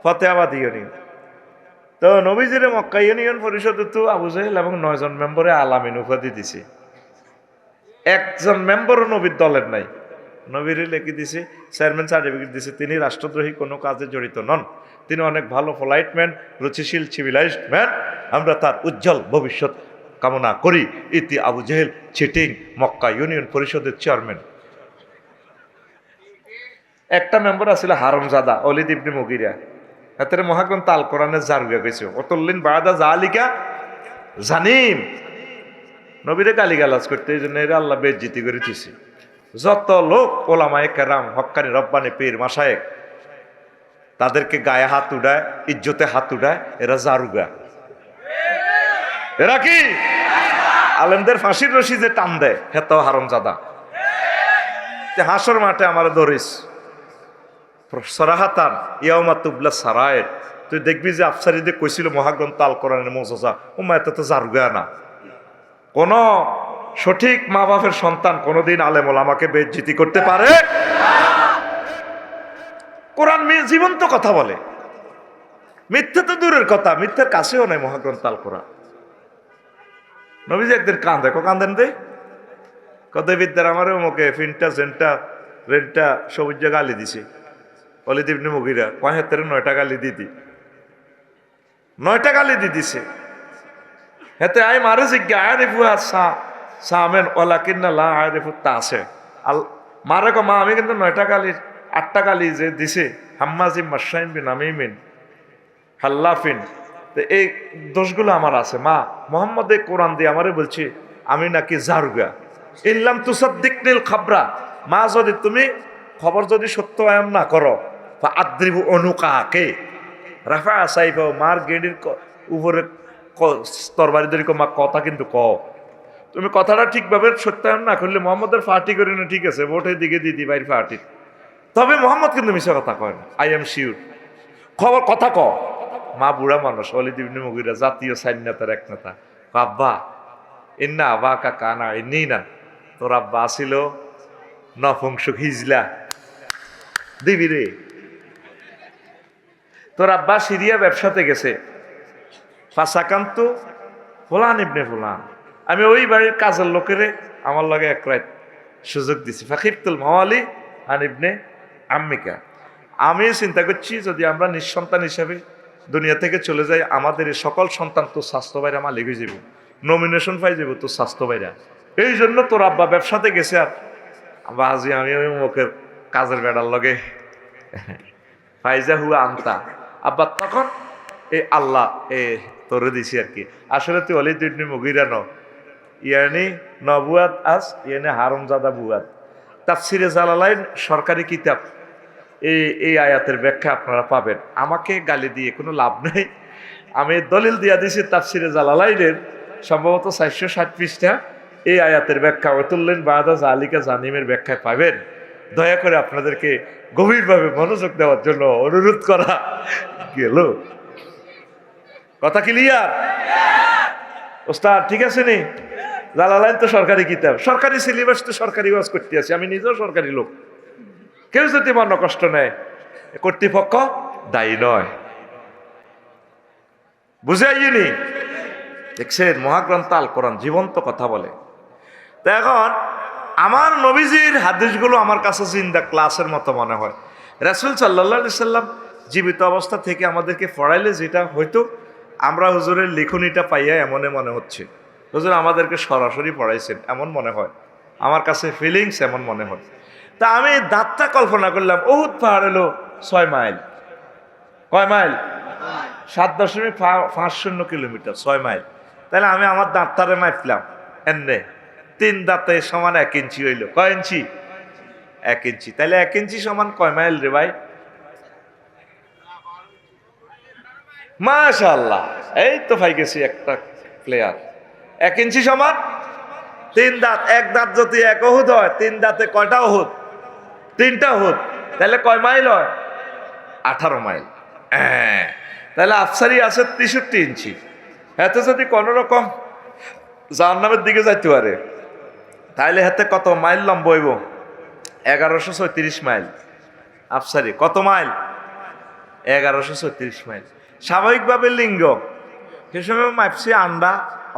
ফতেহাবাদ ইউনিয়ন। তো নবীজির মক্কা ইউনিয়ন পরিষদে তো আবু জাহেল এবং 9 জন মেম্বরে আলামিন উপাধি দিছে। একজন মেম্বারও নবীর দলের নাই। নবীর লেখি দিছে, চেয়ারম্যান সার্টিফিকেট দিছে, তিনি রাষ্ট্রদ্রোহী কোনো কাজে জড়িত নন, তিনি অনেক ভালো পোলাইট ম্যান, রুচিশীল সিভিলাইজড ম্যান, আমরা তার উজ্জ্বল ভবিষ্যৎ কামনা করি। ইতি আবু জাহেল চিটিং মক্কা ইউনিয়ন পরিষদের চেয়ারম্যান। একটা মেম্বার আছিল হারামজাদা ওলিদ ইবনে মুগিরা, হাতের মহাগ্রন্থ আল কোরআনের জারুয়া গেছে, অতল্লিন বাদা জালিকা জানিম, নবীরে গালিগালাজ করতে, এই জন্য এরা আল্লাহ বেজ্জিতি করে দিছে। যত লোক ওলামায়ে কেরাম, হক্কানি রব্বানি পীর মাশায়েখ, তাদেরকে গায়ে হাত উড়ায়, ইজ্জতে হাত উড়ায়, এরা জারুগা। এরা কি আলেমদের ফাঁসির রশি যে টান দেয়, হেত হারামজাদা। হাসর মাঠে আমার ধরিস সরাহাতান ইয়াউমা তুবলা সারায়ের, তুই দেখবি যে আফসারিদের কইছিল মহাগ্রন্থ আল কোরআনের মুজাজা, ওমা এত তো জারুগা না। কোন সঠিক মা বাপের সন্তান কোনদিন আলেম ওলামাকে বেইজ্জতি করতে পারে? কোরআন জীবন্ত কথা বলে, মিথ্যা তো দূরের কথা, মিথ্যার কাছেও নাই মহাগ্রন্থ আল কোরআন। নবীজি একদিন কান্দেন দে কদে বিদ্যার আমার মুখে ফিনটা জেনটা রেনটা সবুজ গালি দিছে। ওলিদ ইবনে মুগিরা কয় হাতের 9টা গালি দিদি, 9টা গালি দিছে। হেতে আই মারে জিজ্ঞা আরিফু সামেন ওলাকিন্না লা আরিফু তাসে আল মারে কো মা আমি কিন্তু 9টা গালির 8টা গালি যে দিছে, হাম্মাজিম মাশাইন বিন আমিমিন হাল্লাফিন, তো এই দোষগুলো আমার আছে। মা মোহাম্মদ এই কোরআন দিয়ে আমারে বলছে আমি নাকি জারুগা। ইল্লাম তুসাদ্দিকনিল খাবরা, মা যদি তুমি খবর যদি সত্য আয়াম না করো, আদ্রিবু অনুকাকে রাফা সাইফা, মার গেডির উপরে তরবারি ধরি, মা কথা কিন্তু ক, তুমি কথাটা ঠিকভাবে সত্যায়ন না করলে মোহাম্মদের ফার্টি করি না, ঠিক আছে ভোটের দিকে দিদি বাইর ফার্টি, তবে মোহাম্মদ কিন্তু মিশা কথা কয় না। আই এম শিওর, খবর কথা ক। মা বুড়া মানুষ, ওলিদ ইবনে মুগিরা জাতীয় সাইন নেতার এক নেতা, আব্বা ইন্না আবা কাকা না ইন্নি না, তোর আব্বা আসিল নপুংসক হিজলা দিবি রে, তোর আব্বা সিরিয়া ব্যবসাতে গেছে, ফাঁসাকান্ত ফুলান ইবনে ফুলান, আমি ওই বাড়ির কাজের লোকেরে আমার লগে এক রাত সুযোগ দিছি, ফাকিবতুল মাওয়ালি আন ইবনে আম্মিকা, আমি চিন্তা করছি যদি আমরা নিঃসন্তান হিসেবে দুনিয়া থেকে চলে যাই, আমাদের এই সকল সন্তান তোর স্বাস্থ্য বাইরে আমার লেগে যাব, নমিনেশন পাই যাব তোর স্বাস্থ্য বাইরে। এই জন্য তোর আব্বা ব্যবসাতে গেছে, আর আব্বা আজি আমি ওই মুখের কাজের বেড়ার লগে ফাইজা হুয়া আনতা আব্বা, তখন এই আল্লাহ তোরে দিছি আর কি। আসলে তুই অলি তুই মুগিরা ন ইয়ানি নবুয়াত আস ইয়ানি হারমজাদা বুয়াত। তাফসিরে জালালাইন সরকারি কিতাব, এই আয়াতের ব্যাখ্যা আপনারা পাবেন। আমাকে গালি দিয়ে কোনো লাভ নেই, আমি দলিল দিয়া দিছি তাফসিরে জালালাইনের সম্ভবত 460 পৃষ্ঠা এই আয়াতের ব্যাখ্যা ওয়াতুল্লিন বাদা জালিকা জানিমের ব্যাখ্যায় পাবেন। দয়া করে আপনাদেরকে গভীরভাবে মনোযোগ দেওয়ার জন্য অনুরোধ করা গেল। কথা ক্লিয়ার ওস্তাদ? ঠিক আছে নি? জালালাইন তো সরকারি কিতাব, সরকারি সিলেবাস তো সরকারি ওয়াজ করতে আছি, আমি নিজেও সরকারি লোক। কেউ যদি মন কষ্ট নেয়, কর্তৃপক্ষ দায়ী নয়। বুঝে আইনি? দেখছেন মহাগ্রন্থ আল কোরআন জীবন্ত কথা বলে। তো এখন আমার নবীজির হাদিসগুলো আমার কাছে জিন্দা ক্লাসের মতো মনে হয়। রাসূল সাল্লাল্লাহু আলাইহি সাল্লাম জীবিত অবস্থা থেকে আমাদেরকে পড়াইলে যেটা হয়তো আমরা হুজুরের লিখনিটা পাইয়া এমনে মনে হচ্ছে, হুজুর আমাদেরকে সরাসরি পড়াইছেন এমন মনে হয়, আমার কাছে ফিলিংস এমন মনে হয়। তা আমি দাঁতটা কল্পনা করলাম, উহুদ পাহাড় হলো 6 মাইল। কয় মাইল? 7.50 kilometre, 6 mile. তাহলে আমি আমার দাঁতটারে মাপলাম, এনে 3 দাঁতে সমান 1 ইঞ্চি হইল। কয় ইঞ্চি? 1 ইঞ্চি। তাহলে 1 ইঞ্চি সমান কয় মাইল রে ভাই? মাশাআল্লাহ, এই তো পাই গেছি একটা প্লেয়ার। 1 ইঞ্চি সমান 3 দাঁত। 1 দাঁত যদি 1 অহুদ হয়, 3 দাঁতে কয়টা অহুদ? 3টা অহুদ। তাহলে কয় মাইল হয়? 18 মাইল। তাহলে আফসারি আছে 63 ইঞ্চি। এতে যদি কোন রকম জাহান্নামের দিকে যাইতে পারে, তাহলে হাতে কত মাইল লম্ব হইব? 1136 মাইল। আফসারি কত মাইল? 1136 মাইল। স্বাভাবিকভাবে লিঙ্গ সে সময় মাপছি আন্ডা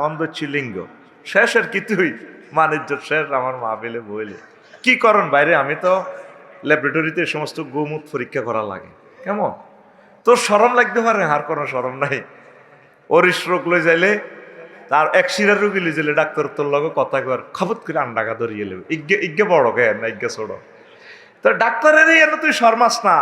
অন্ধচ্ছি লিঙ্গ শেষের কি তুই মানিজ্য শেষ। আমার মা বেলে বইলে কি করন বাইরে, আমি তো ল্যাবরেটরিতে সমস্ত গোমূত পরীক্ষা করা লাগে। কেমন তোর শরম লাগতে পারে? আর কোনো শরম নাই। অরিস রোগ লই যাইলে, তার এক্সিডেন্ট রোগী লই যাইলে ডাক্তার তোর লগে কথা কর খবর করে আন্ডাকা ধরিয়ে লেবে, ইজ্ঞে বড় গে না ইজ্ঞে ছোট। তো ডাক্তারের এর তুই শর্মাস না।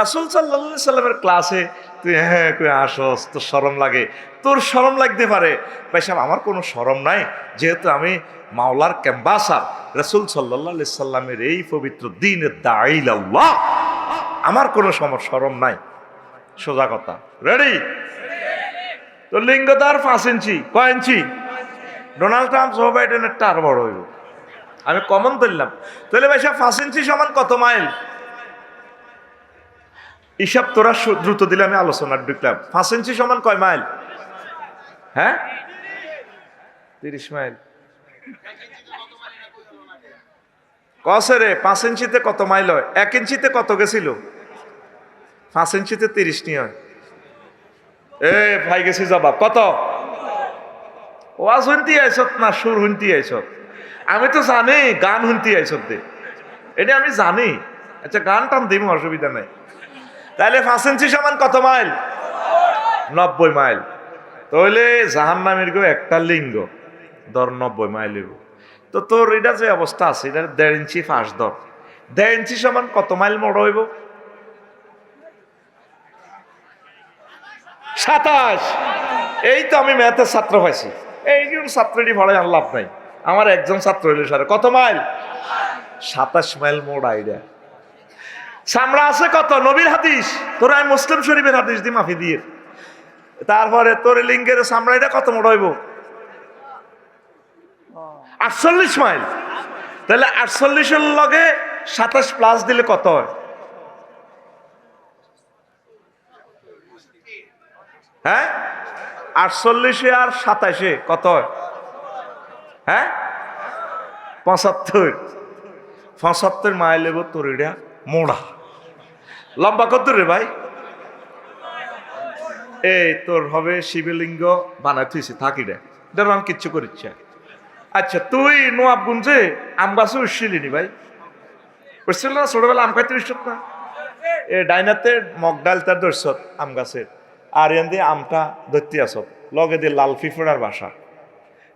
রাসূল সাল্লাল্লাহু আলাইহি সাল্লামের ক্লাসে তুই হ্যাঁ কই আসস, তোর শরম লাগে। তোর শরম লাগতে পারে ভাই সাহেব, আমার কোনো শরম নাই, যেহেতু আমি মাওলার ক্যাম্বাসার, রাসূল সাল্লাল্লাহু আলাইহি সাল্লামের এই পবিত্র দ্বীনের দাঈ আল্লাহ, আমার কোনো শরম নাই। সোজা কথা। রেডি? তো লিঙ্গ তার 5 ইঞ্চি। কয় ইঞ্চি? ডোনাল্ড ট্রাম্প জো বাইডেনের টার বড় হইব, আমি কমন ধরলাম। তাহলে ভাই সাহেব 5 ইঞ্চি সমান কত মাইল? হিসাব তোরা দ্রুত দিলে আমি আলোচনার ঢুকলাম। 5 ইঞ্চি সমান কয় মাইল? হ্যাঁ 30 মাইল। কসে রে 5 ইঞ্চিতে কত মাইল হয়? 1 ইঞ্চিতে কত গেছিল? 5 ইঞ্চিতে 30 নি হয়। এ ভাই গেছি জবাব কত? ওয়াজ শুনতে আইছত না সুর শুনতে আইছত? আমি তো জানি গান শুনতে আইছত দে, এটা আমি জানি। আচ্ছা গান টান দিব, অসুবিধা নাই। তাহলে 5 ইঞ্চি সমান কত মাইল? 90 মাইল। তাহলে জাহান্নামের গো একটা লিঙ্গ ধর 90 মাইল হইব। তো তোর এটা যে অবস্থা আছে, এটা 1.5 ইঞ্চি ফাঁস ধর। 1.5 ইঞ্চি সমান কত মাইল মোড় হইব? 27। এই তো আমি ম্যাথের ছাত্র পাইছি, এইরকম ছাত্রটি পড়াই আর লাভ নাই। আমার একজন ছাত্র হইলে সারে কত মাইল? 27 মাইল মোড় আইডা। সামরা আছে কত? নবীর হাদিস, তোর আমি মুসলিম শরীফের হাদিস দি মাফি দিয়ে। তারপরে তোর লিঙ্গের সামরাইটা কত মোড় হইব? 48 মাইল। তাহলে 48 এর লগে 27 প্লাস দিলে কত হয়? হ্যাঁ 48 আর 27 কত হয়? হ্যাঁ 75। 75 মাইল হইব তোর এটা মোড়া। লম্বা কত রে ভাই? এই তোর হবে শিবলিঙ্গ বানাই থুইছি থাকি রে, ধরো আমি কিচ্ছু করিচ্ছে। আচ্ছা তুই নোয়াবগঞ্জে আম গাছে উঠছিলি নি ভাই? উঠছিল না ছোটবেলা আম খাইতে উঠছত না? এ ডাইনাতে মগ ডাল তার ধরছত আম গাছের, আর এন দিয়ে আমটা ধরতে আসত, লগে দিয়ে লাল ফিফড়ার বাসা।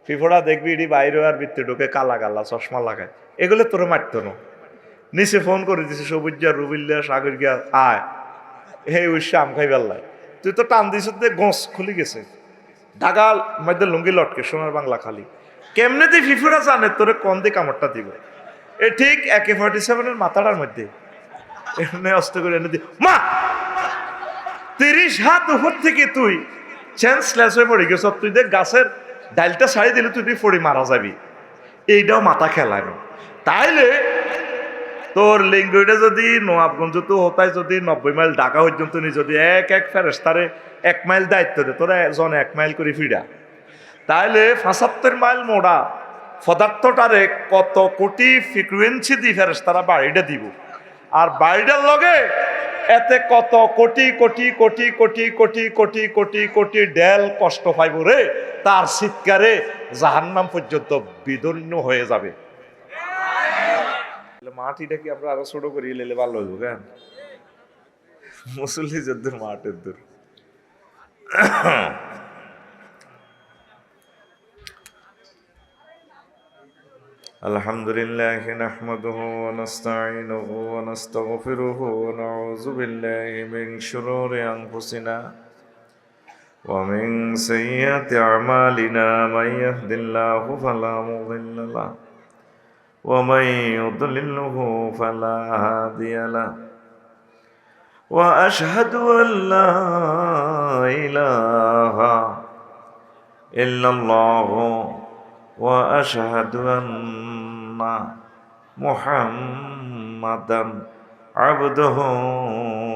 ফিফড়া দেখবি এটি বাইরে আর বৃত্তি ঢুকে কালা কালা চশমা লাগায়, এগুলো তোর মারতো না। নিচে ফোন করে দিছে সবুজ রুবিল্লা সাগর গিয়া আয়, হে উৎসা আম খাই বেল্লায়, তুই তো টান দিছ গোস খুলি গেছে, ঢাকা মধ্যে লুঙ্গি লটকে সোনার বাংলা খালি। কেমনে তুই ফিফুরা জানে তোরে কোন দিয়ে কামড়টা দিব? এ ঠিক AK-47 মাথাটার মধ্যে এমনি অস্ত করে এনে দি মা 30 হাত উপর থেকে তুই চ্যান্সলেস হয়ে পড়ে গেছ। তুই দেখ গাছের ডালটা ছাড়ি দিলে তুই পড়ে মারা যাবি, এইটাও মাথা খেলায় না। তাইলে তোর লিঙ্গটা যদি নবাবগঞ্জ তো হতায় যদি 90 মাইল ঢাকা পর্যন্ত নি যদি এক ফেরেস্তারে 1 মাইল দায়িত্ব দে, তোরা জনে 1 মাইল করে ফিরা, তাইলে 75 মাইল মোড়া পদার্থটারে কত কোটি ফ্রিকুয়েন্সি দি ফেরেস্তারা বাড়িটা দিব, আর বাড়িটার লগে এতে কত কোটি কোটি কোটি কোটি কোটি কোটি কোটি কোটি ডেল কষ্ট পাইব রে, তার চিৎকারে জাহান্নাম পর্যন্ত বিদীর্ণ হয়ে যাবে। মাটিটা কি আমরা আরো ছোট করি লেলে ভালো হইব কেন? মুসল্লি যদ্দুর মাঠের দূর। আলহামদুলিল্লাহ নাহমাদুহু ওয়া নাস্তাঈনুহু ওয়া নাস্তাগফিরুহু ওয়া নাউযু বিল্লাহি মিন শুরুরি আনফুসিনা ওয়া মিন সাইয়্যাতি আমালিনা মান ইয়াহদিল্লাহু ফালা মুদিল্লা লাহু ওয়া মান ইউদ্লিলহু ফালা হাদিয়া লাহু ওয়া আশহাদু আন লা ইলাহা ইল্লাল্লাহু ওয়া আশহাদু আন্না মুহাম্মাদান আবদুহু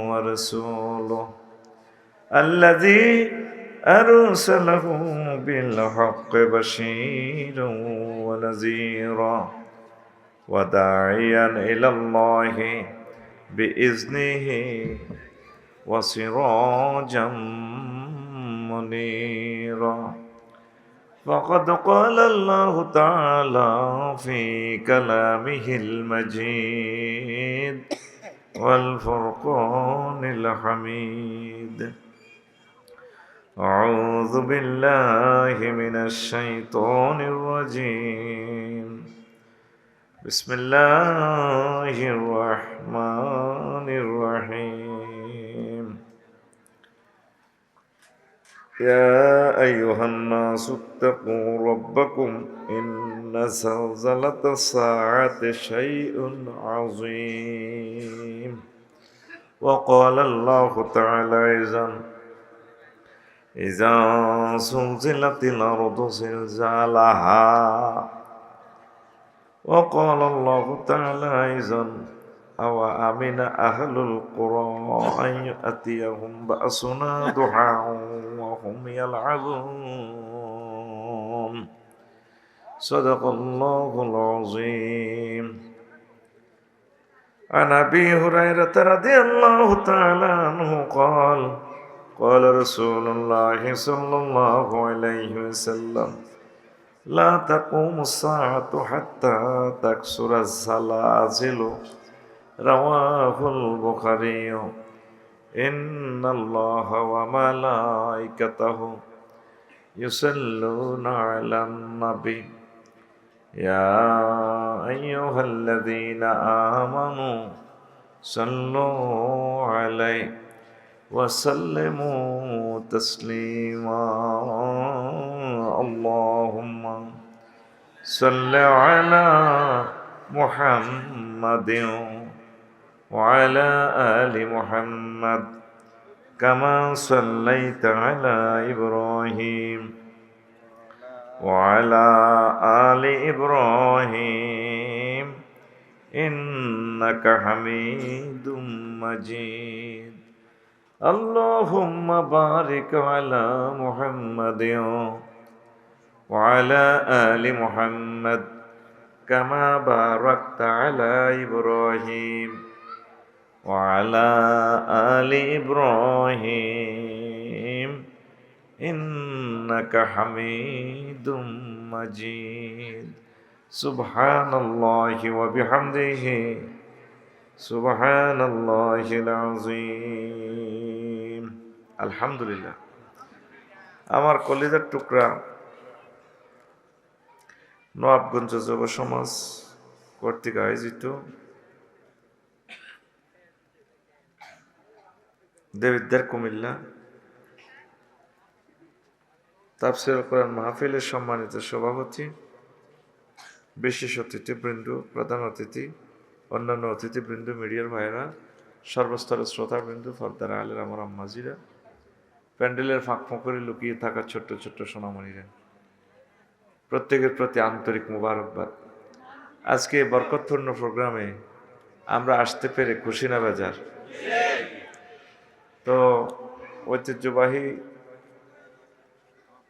ওয়া রাসূলুহু আল্লাযী আরসালাহু বিল হাক্কি বাশীরান ওয়া নাযীরা ওয়া দাঈয়ান ইলাল্লাহি বিইজনিহি ওয়া সিরাজাম মুনীরা। فقد قال الله تعالى في كلامه المجيد والفرقان الحميد: أعوذ بالله من الشيطان الرجيم. بسم الله الرحمن الرحيم. يا أيها الناس اتقوا ربكم إن زلزلة الساعة شيء عظيم. وقال الله تعالى إذا زلزلت الأرض زلزالها. وقال الله تعالى أو آمن أهل القرى أن يأتيهم بأسنا ضحى وهم يلعبون. صدق الله العظيم. عن أبي هريرة رضي الله تعالى عنه قال قال رسول الله صلى الله عليه وسلم: لا تقوم الساعة حتى تكسر الزلازل. رواه البخاري. إن الله وملائكته يصلون على النبي يا أيها الذين آمنوا صلوا عليه وسلموا تسليما. اللهم صل على محمد وعلى آل محمد كما صليت على إبراهيم وعلى آل إبراهيم إنك حميد مجيد. اللهم بارك على محمد وعلى آل محمد كما باركت على إبراهيم وعلى آل إبراهيم إنك حميد مجيد. سبحان الله وبحمده সুবহানাল্লাহিল আযীম। আলহামদুলিল্লাহ। আমার কলিজার টুকরা নবাবগঞ্জ যুব সমাজ কর্তৃক আয়োজিত দেবিদ্বার কুমিল্লা তাফসীরুল কোরআন মাহফিলের সম্মানিত সভাপতি, বিশেষ অতিথিবৃন্দ, প্রধান অতিথি, অন্যান্য অতিথিবৃন্দ, মিডিয়ার ভাইয়েরা, সর্বস্তরের শ্রোতাবৃন্দ, পর্দার আলের আমার আম্মাজিরা, প্যান্ডেলের ফাঁক ফোঁকরে লুকিয়ে থাকা ছোট্ট ছোট্ট সোনামণিরা, প্রত্যেকের প্রতি আন্তরিক মোবারকবাদ। আজকে বরকতপূর্ণ প্রোগ্রামে আমরা আসতে পেরে খুশি না বেজার? তো ঐতিহ্যবাহী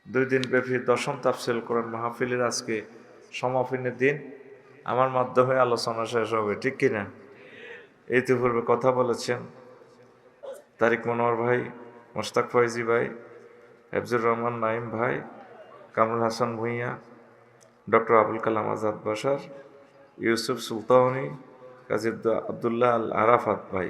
2 দিন ব্যাপী 10ম তাফসীরুল কোরআন মাহফিলের আজকে সমাপনের দিন। আমার মাধ্যমে আলোচনা শেষ হবে, ঠিক কিনা? ইতিপূর্বে কথা বলেছেন তারিক মনোয়ার ভাই, মোশতাক ফয়জি ভাই, হেফজুর রহমান নাইম ভাই, কামরুল হাসান ভূঁইয়া, ডক্টর আবুল কালাম আজাদ বাশার, ইউসুফ সুলতানি, কাজী আবদুল্লাহ আল আরাফাত ভাই।